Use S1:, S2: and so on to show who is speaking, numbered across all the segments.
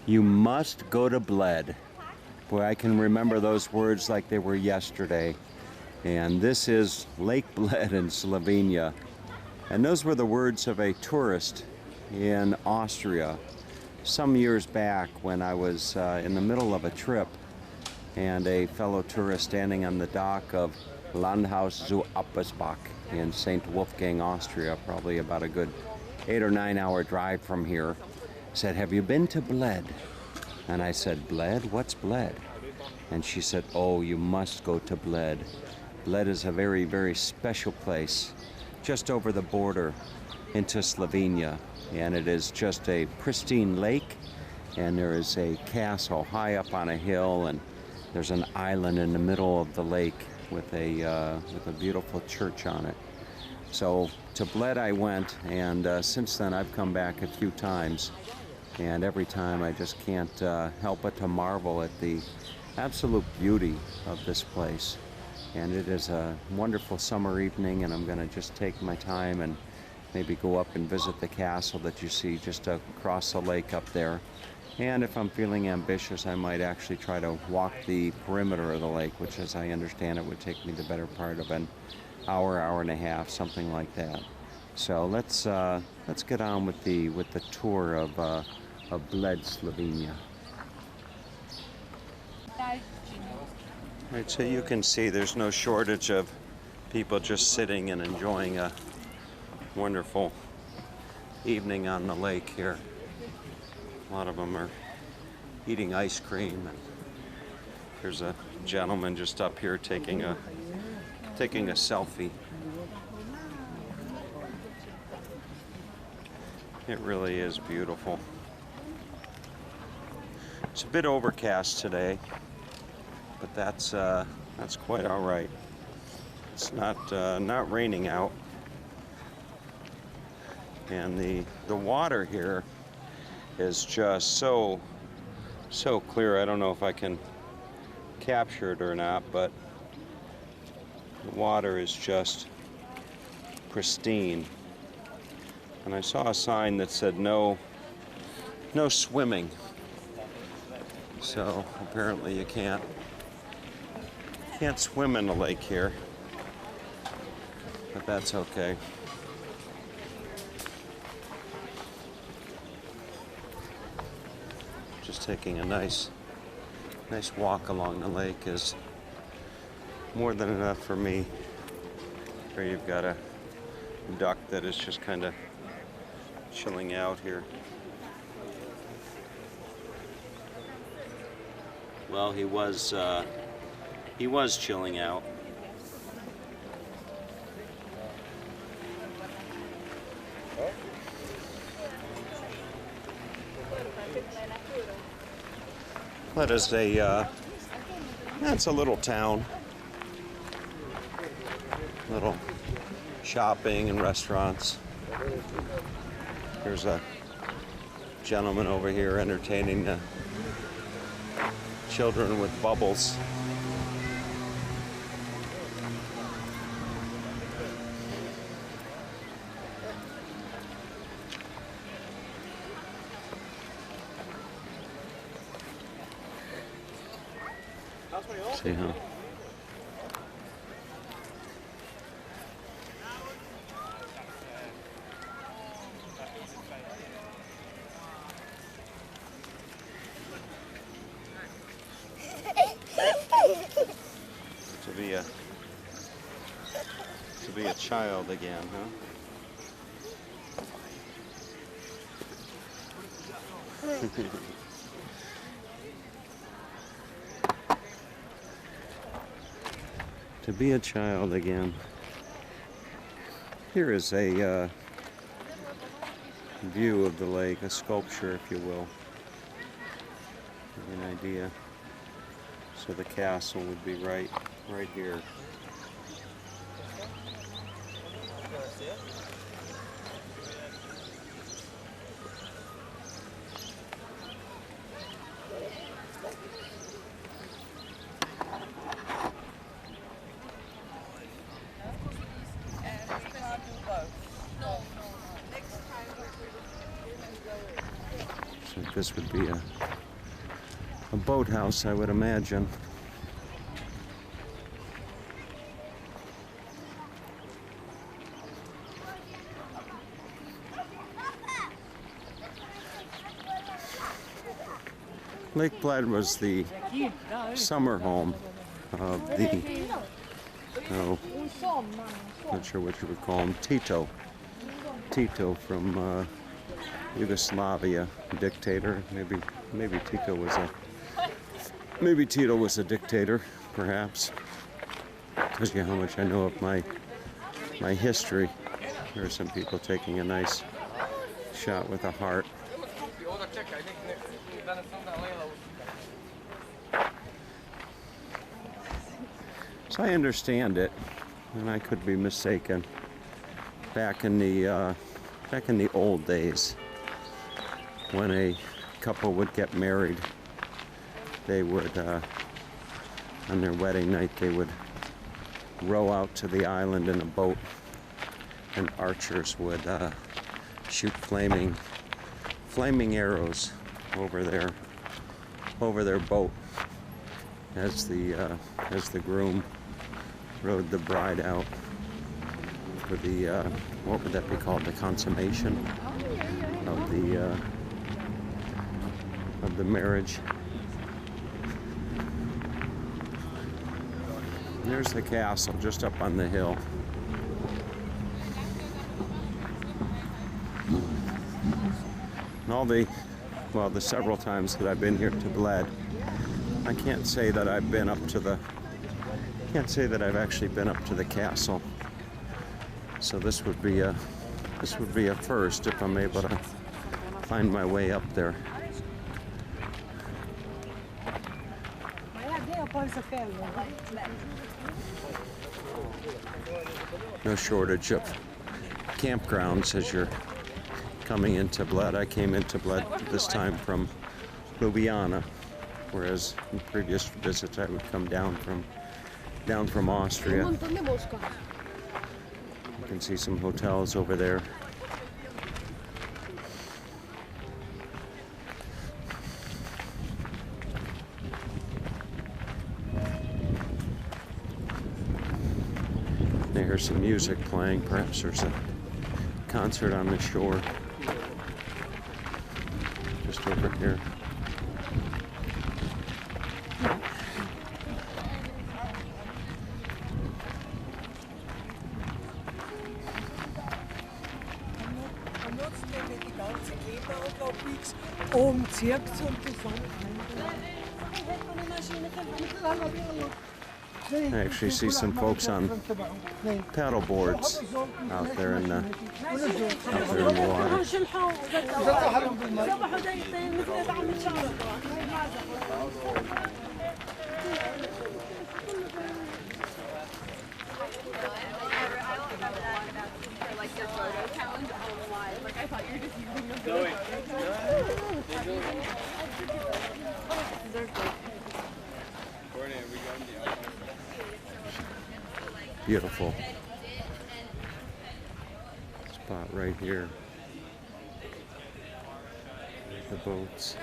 S1: You must go to Bled. Boy, I can remember those words like they were yesterday. And this is Lake Bled in Slovenia. And those were the words of a tourist in Austria some years back when I was in the middle of a trip, and a fellow tourist standing on the dock of Landhaus zu Appersbach in St. Wolfgang, Austria, probably about a good 8 or 9 hour drive from here, said, "Have you been to Bled?" And I said, "Bled? What's Bled?" And she said, "Oh, you must go to Bled. Bled is a very, very special place just over the border into Slovenia. And it is just a pristine lake, and there is a castle high up on a hill, and there's an island in the middle of the lake with a beautiful church on it." So to Bled I went, and since then I've come back a few times, and every time I just can't help but to marvel at the absolute beauty of this place. And it is a wonderful summer evening, and I'm going to just take my time and maybe go up and visit the castle that you see just across the lake up there. And if I'm feeling ambitious, I might actually try to walk the perimeter of the lake, which, as I understand it, would take me the better part of an hour, hour and a half, something like that. So let's get on with the tour of Bled, Slovenia. Right, so you can see there's no shortage of people just sitting and enjoying a wonderful evening on the lake here. A lot of them are eating ice cream, and there's a gentleman just up here taking a selfie. It really is beautiful. It's a bit overcast today, but that's quite all right. It's not raining out, and the water here is just so clear. I don't know if I can capture it or not, but the water is just pristine. And I saw a sign that said no swimming. So apparently you can't swim in the lake here, but that's okay. Just taking a nice walk along the lake is more than enough for me. Here you've got a duck that is just kind of chilling out here. Well, he was chilling out. That is it's a little town. Little shopping and restaurants. There's a gentleman over here entertaining the children with bubbles. See how to be a child again, huh? To be a child again. Here is a view of the lake, a sculpture, if you will. Give you an idea. So the castle would be right here. So this would be a boathouse, I would imagine. Lake Bled was the summer home of the, not sure what you would call him, Tito. Tito from Yugoslavia, dictator. Maybe Tito was a dictator, perhaps. Tells you how much I know of my history. There are some people taking a nice shot with a heart. So I understand it, and I could be mistaken. Back in the old days, when a couple would get married, they would, on their wedding night, they would row out to the island in a boat, and archers would shoot flaming arrows over their boat as the groom rode the bride out for the what would that be called? The consummation of the marriage. There's the castle just up on the hill. And the several times that I've been here to Bled, I can't say that I've actually been up to the castle. So this would be a first if I'm able to find my way up there. No shortage of campgrounds as you're coming into Bled. I came into Bled this time from Ljubljana, whereas in previous visits I would come down from Austria. You can see some hotels over there. There's some music playing. Perhaps there's a concert on the shore. Just over here. I actually see some folks on paddle boards out there in the water. Beautiful spot right here. The boats.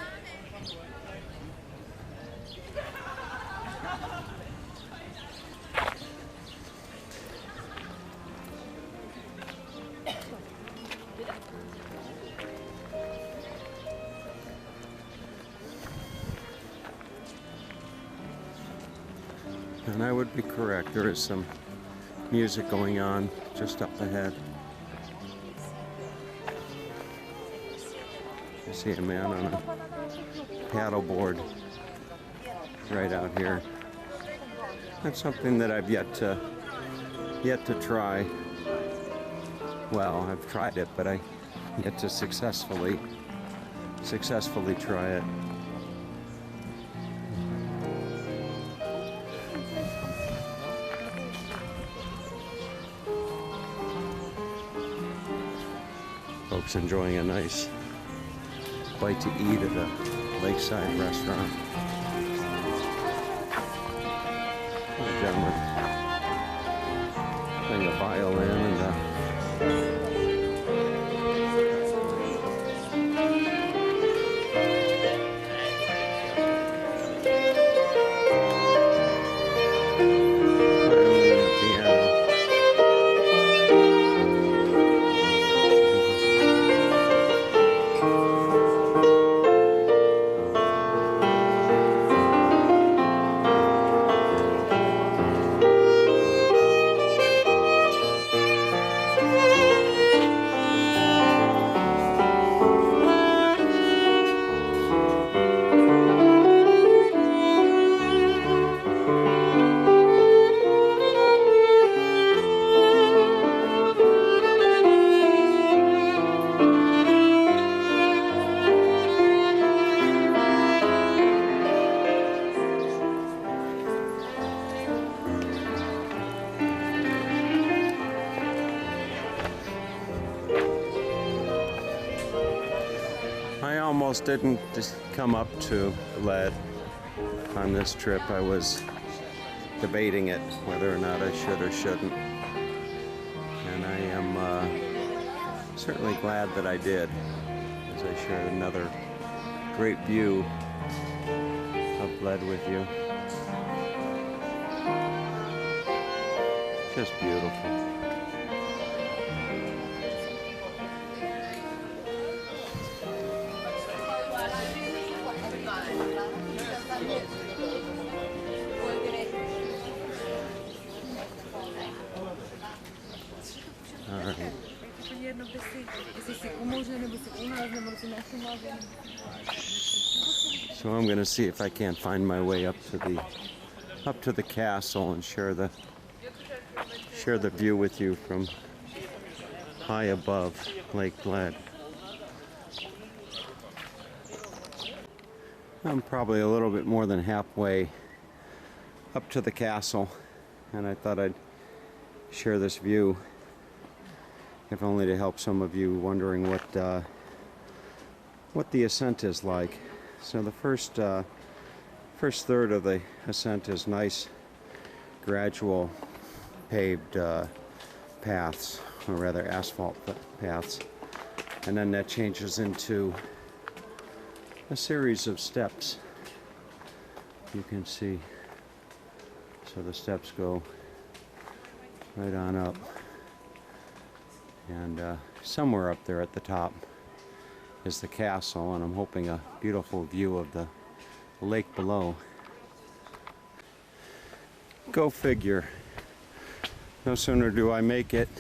S1: And I would be correct, there is some music going on just up ahead. I see a man on a paddle board right out here. That's something that I've yet to try. Well, I've tried it, but I yet to successfully try it. Folks enjoying a nice bite to eat at a lakeside restaurant. A gentleman playing a violin and almost didn't just come up to Bled on this trip. I was debating it, whether or not I should or shouldn't. And I am certainly glad that I did, as I shared another great view of Bled with you. Just beautiful. So I'm going to see if I can't find my way up to the castle and share the view with you from high above Lake Bled. I'm probably a little bit more than halfway up to the castle, and I thought I'd share this view, if only to help some of you wondering what the ascent is like. So the first third of the ascent is nice, gradual paved paths, or rather asphalt paths, and then that changes into a series of steps. You can see, so the steps go right on up, and somewhere up there at the top is the castle, and I'm hoping a beautiful view of the lake below. Go figure. No sooner do I make it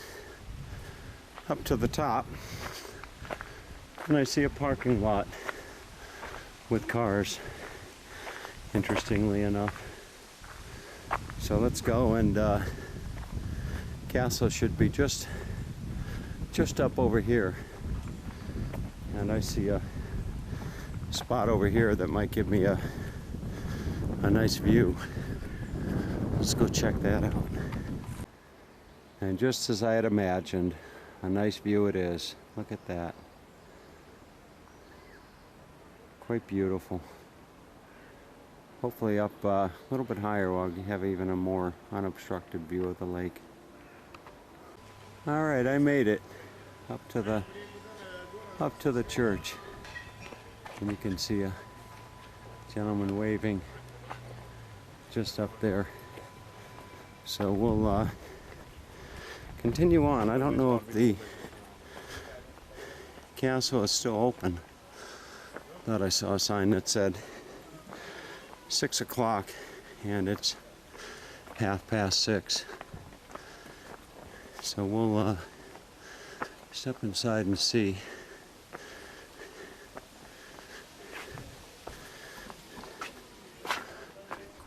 S1: up to the top and I see a parking lot with cars, interestingly enough. So let's go, and castle should be just up over here. And I see a spot over here that might give me a nice view. Let's go check that out. And just as I had imagined, a nice view it is. Look at that. Quite beautiful. Hopefully up a little bit higher we'll have even a more unobstructed view of the lake. All right, I made it up to the church, and you can see a gentleman waving just up there. So we'll continue on. I don't know if the castle is still open. Thought I saw a sign that said 6 o'clock, and it's 6:30. So we'll step inside and see.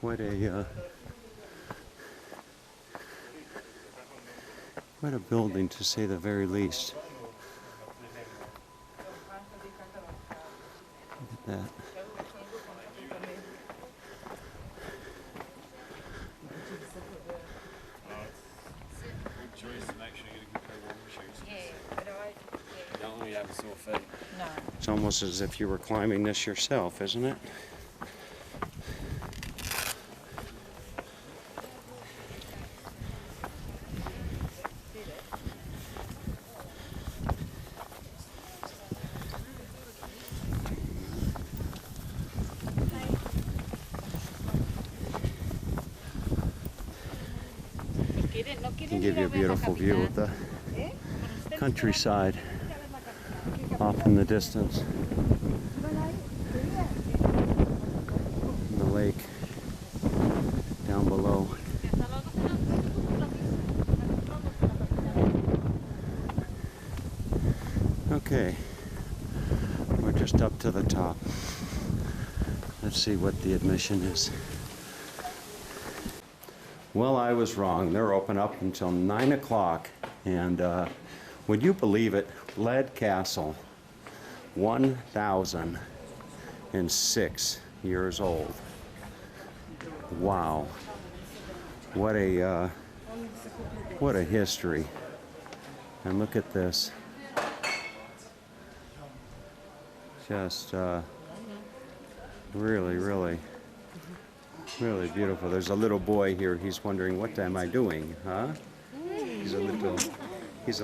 S1: Quite a building, to say the very least. Look at that. It's almost as if you were climbing this yourself, isn't it? Can give you a beautiful view of the countryside off in the distance. And the lake down below. Okay, we're just up to the top. Let's see what the admission is. Well, I was wrong. They're open up until 9 o'clock, and would you believe it? Bled Castle, 1,006 years old. Wow, what a history! And look at this, Just really, really, really beautiful. There's a little boy here. He's wondering, what am I doing, huh? He's a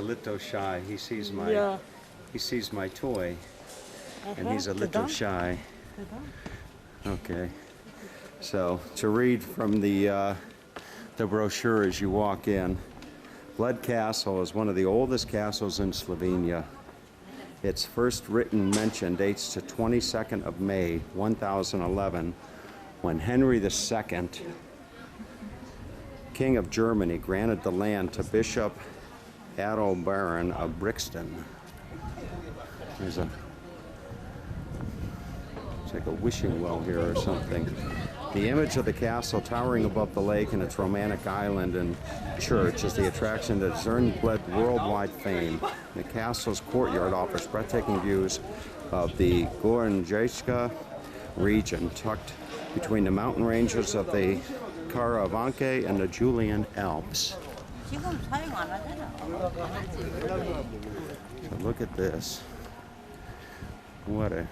S1: little shy. He sees my toy, and he's a little shy. Okay. So to read from the brochure as you walk in, Bled Castle is one of the oldest castles in Slovenia. Its first written mention dates to 22nd of May, 1011, when Henry II, King of Germany, granted the land to Bishop Adalbaron of Brixton. It's like a wishing well here or something. The image of the castle towering above the lake and its romantic island and church is the attraction that has earned Bled worldwide fame. The castle's courtyard offers breathtaking views of the Gorenjska region, tucked between the mountain ranges of the Karavanke and the Julian Alps. So look at this. What a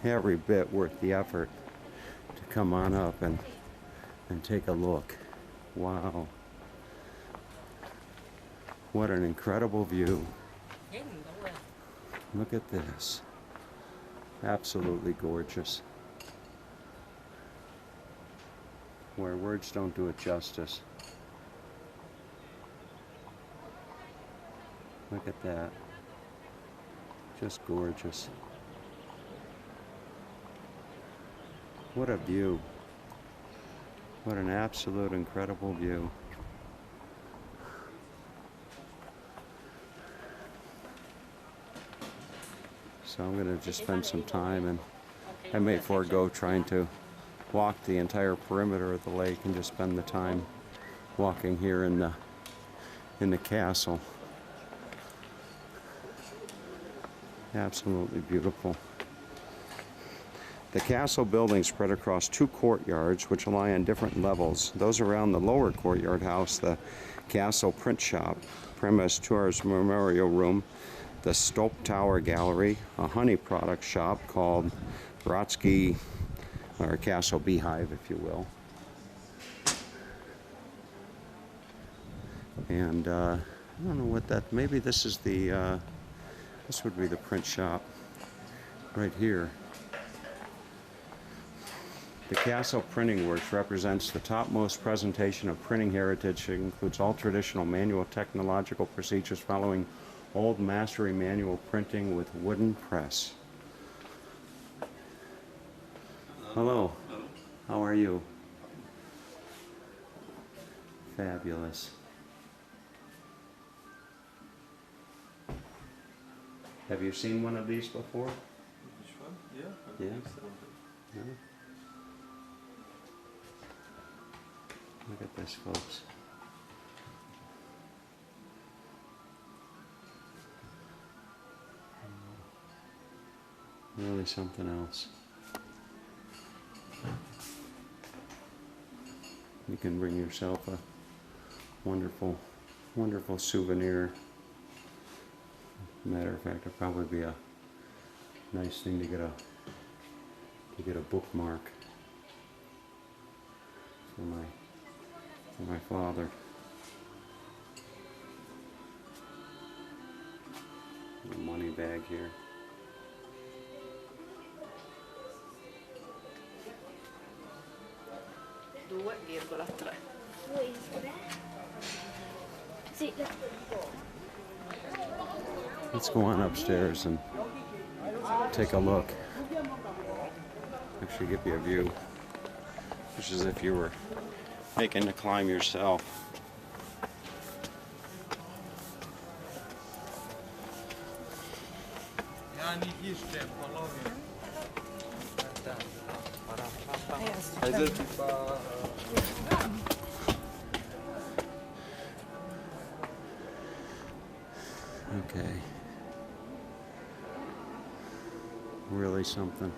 S1: every bit worth the effort to come on up and take a look. Wow. What an incredible view. Look at this. Absolutely gorgeous. Where words don't do it justice. Look at that. Just gorgeous. What a view. What an absolute incredible view. So I'm going to just spend some time, and I may forego trying to walk the entire perimeter of the lake and just spend the time walking here in the castle. Absolutely beautiful. The castle buildings spread across two courtyards which lie on different levels. Those around the lower courtyard house the castle print shop, premise tourist memorial room, the Stolp Tower Gallery, a honey product shop called Brodsky, or Castle Beehive, if you will. And I don't know what that, maybe this is the, this would be the print shop right here. The Castle Printing Works represents the topmost presentation of printing heritage. It includes all traditional manual technological procedures following old mastery manual printing with wooden press. Hello. How are you? Fabulous. Have you seen one of these before?
S2: Which one? Yeah.
S1: Yeah. Yeah. Look at this, folks. Really something else. You can bring yourself a wonderful, wonderful souvenir. Matter of fact, it'd probably be a nice thing to get a bookmark for my father. A money bag here. Let's go on upstairs and take a look. Actually give you a view. Just as if you were making the climb yourself. Okay. Really something.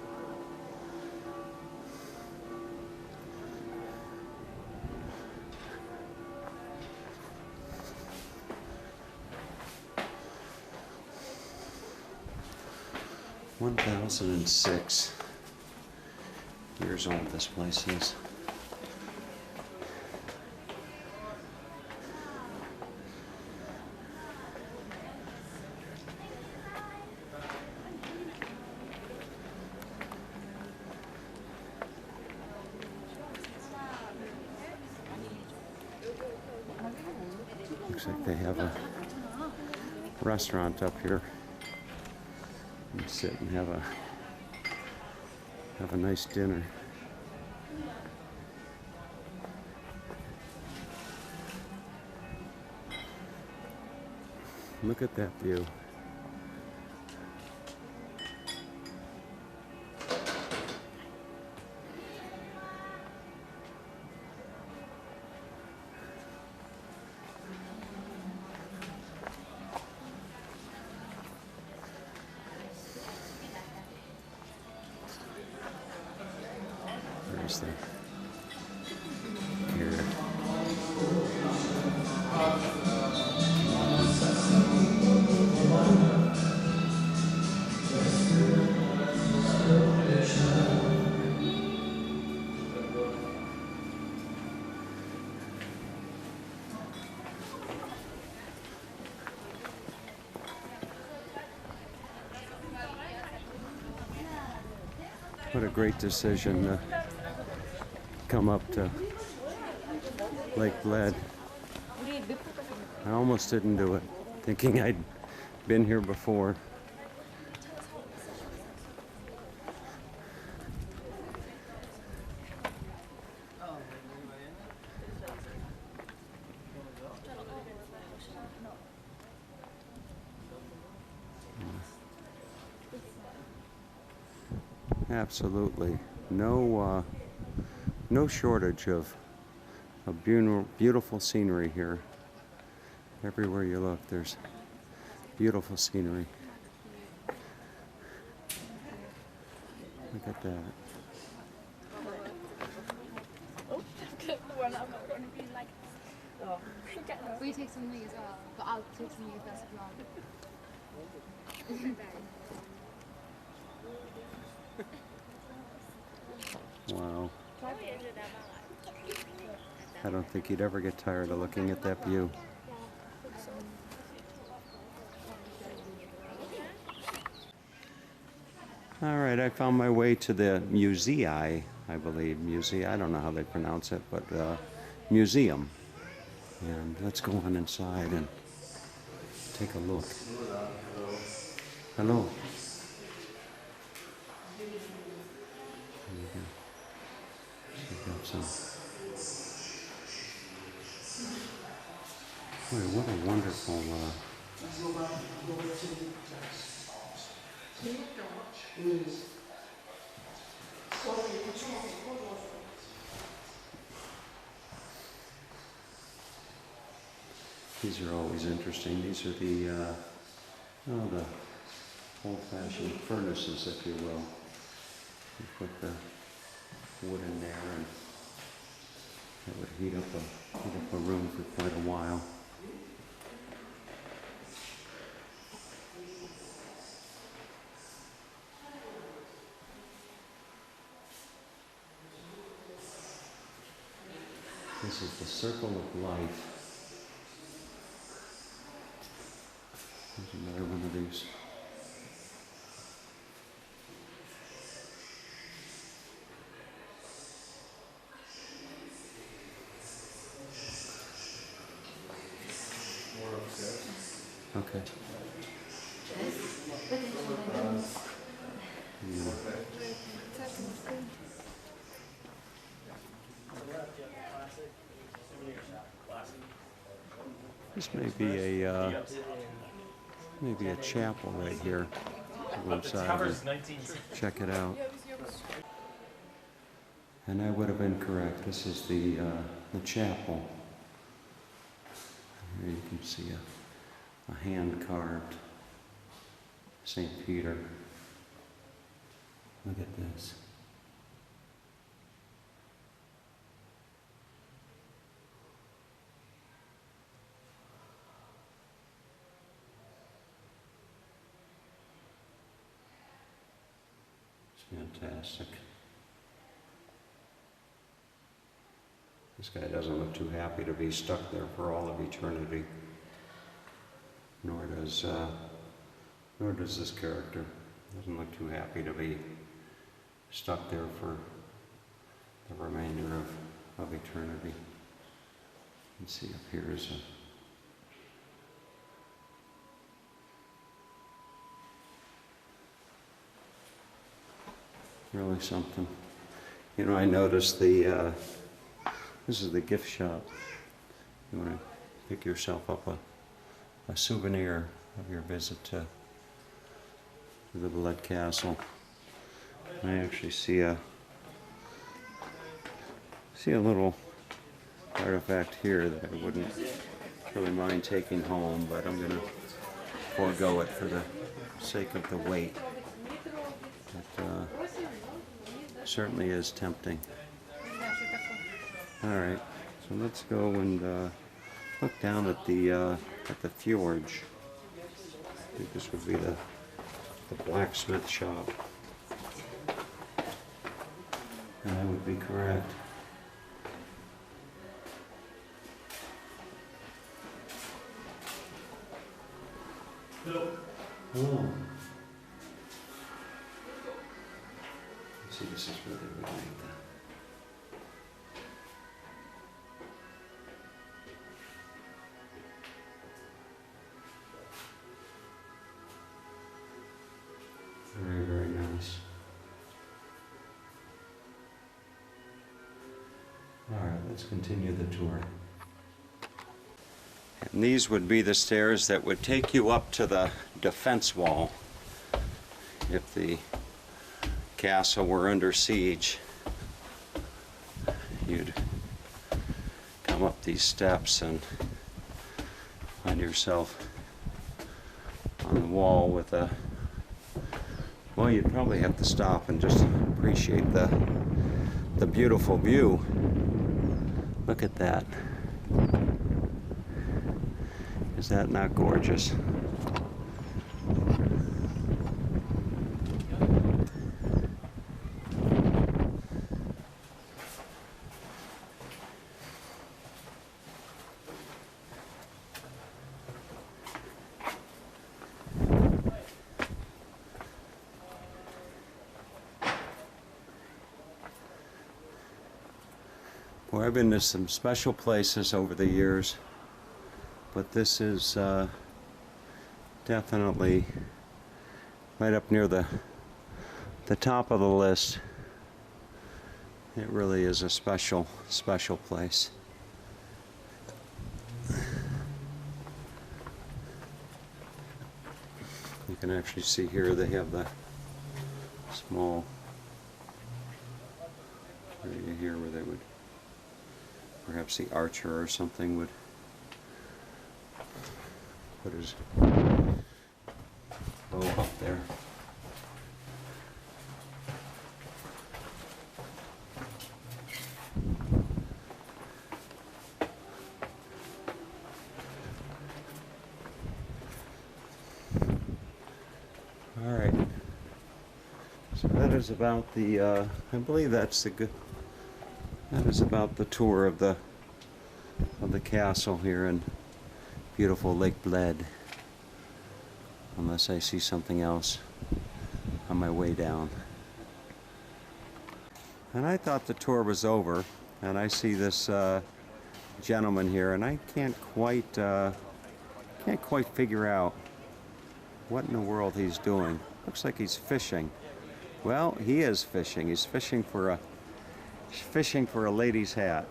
S1: 2006 years old this place is. Looks like they have a restaurant up here. You can sit and have a nice dinner. Look at that view. There's the here. What a great decision to come up to Lake Bled. I almost didn't do it, thinking I'd been here before. Absolutely. No shortage of beautiful scenery here. Everywhere you look, there's beautiful scenery. Look at that.
S3: Will you take something as well? But I'll take something if that's if you want.
S1: Wow. I don't think you'd ever get tired of looking at that view. All right, I found my way to the museum, I believe. I don't know how they pronounce it, but museum. And let's go on inside and take a look. Hello. Got some. Boy, what a wonderful. These are always interesting. These are the old-fashioned furnaces, if you will. You put the wood in there, and that would heat up a room for quite a while. This is the circle of life. There's another one of these. Okay. Yeah. This may be a chapel right here. Go inside and check it out. And I would have been correct. This is the chapel. Here you can see a hand-carved St. Peter. Look at this. Fantastic. This guy doesn't look too happy to be stuck there for all of eternity. Nor does this character. Doesn't look too happy to be stuck there for the remainder of eternity. Let's see, up here is really something. You know, I noticed this is the gift shop. You want to pick yourself up a souvenir of your visit to the Bled Castle. I actually see a little artifact here that I wouldn't really mind taking home, but I'm going to forego it for the sake of the weight. It certainly is tempting. All right, so let's go and look down at the fjords. I think this would be the blacksmith shop. And I would be correct. Hello. Hello. Let's see, this is where they would make that. Very, very nice. All right, let's continue the tour. And these would be the stairs that would take you up to the defense wall if the castle were under siege. You'd come up these steps and find yourself on the wall with a, well, you'd probably have to stop and just appreciate the beautiful view. Look at that. Is that not gorgeous? Boy, I've been to some special places over the years, but this is definitely right up near the top of the list. It really is a special place. You can actually see here they have the small area here where they would, perhaps the archer or something would put his bow up there. All right. So that is about the, I believe that's the good. That is about the tour of the castle here in beautiful Lake Bled. Unless I see something else on my way down. And I thought the tour was over, and I see this gentleman here, and I can't quite figure out what in the world he's doing. Looks like he's fishing. Well, he is fishing. He's fishing for a lady's hat.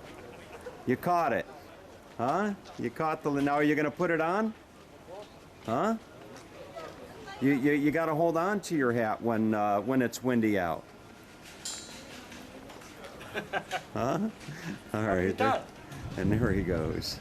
S1: You caught it, huh? You caught the. Now are you gonna put it on? Huh? You got to hold on to your hat when it's windy out. Huh? All right. And there he goes.